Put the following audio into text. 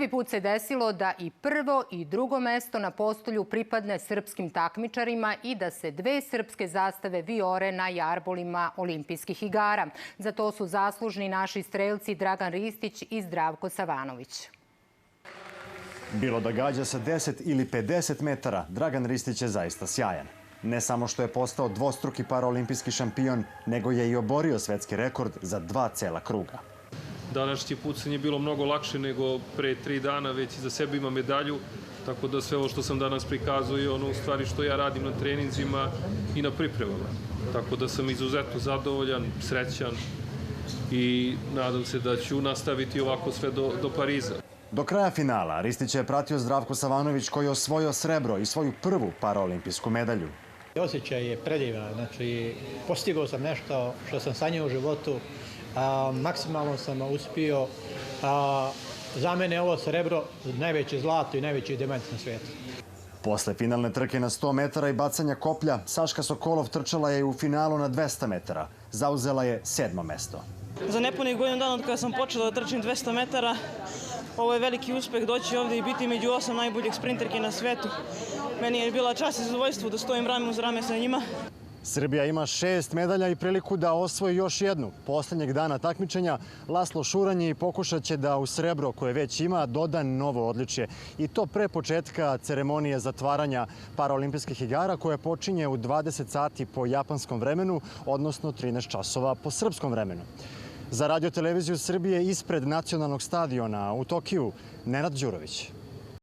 Prvi put se desilo da i prvo i drugo mesto na postolju pripadne srpskim takmičarima i da se dve srpske zastave vijore na jarbolima olimpijskih igara. Za to su zaslužni naši strelci Dragan Ristić i Zdravko Savanović. Bilo da gađa sa 10 ili 50 metara, Dragan Ristić je zaista sjajan. Ne samo što je postao dvostruki paraolimpijski šampion, nego je i oborio svetski rekord za 2 cela kruga. Današnji pucanje je bilo mnogo lakše nego pre 3 dana, već za sebe imam medalju, tako da sve ovo što sam danas prikazao je ono u stvari što ja radim na treninzima i na pripremama. Tako da sam izuzetno zadovoljan, srećan i nadam se da ću nastaviti ovako sve do Pariza. Do kraja finala Ristića je pratio Zdravko Savanović koji je osvojio srebro i svoju prvu paraolimpijsku medalju. Osjećaj je predivan, znači postigao sam nešto što sam sanjao u životu, maksimalno sam uspio. Za mene je ovo srebro najveće zlato i najveći dijamant na svijetu. Posle finalne trke na 100 metara i bacanja koplja, Saška Sokolov trčala je u finalu na 200 metara. Zauzela je 7. mesto. Za nepunih godinu dana od kada sam počela da trčim 200 metara, ovo je veliki uspeh doći ovdje i biti među 8 najboljih sprinterki na svetu. Meni je bila čast i zadovoljstvo da stojim rame uz rame sa njima. Srbija ima 6 medalja i priliku da osvoji još jednu. Poslednjeg dana takmičenja Laslo Šuranji pokušat će da u srebro koje već ima doda novo odličje. I to pre početka ceremonije zatvaranja paraolimpijskih igara koja počinje u 20 sati po japanskom vremenu, odnosno 13 časova po srpskom vremenu. Za Radio televiziju Srbije ispred nacionalnog stadiona u Tokiju, Nenad Đurović.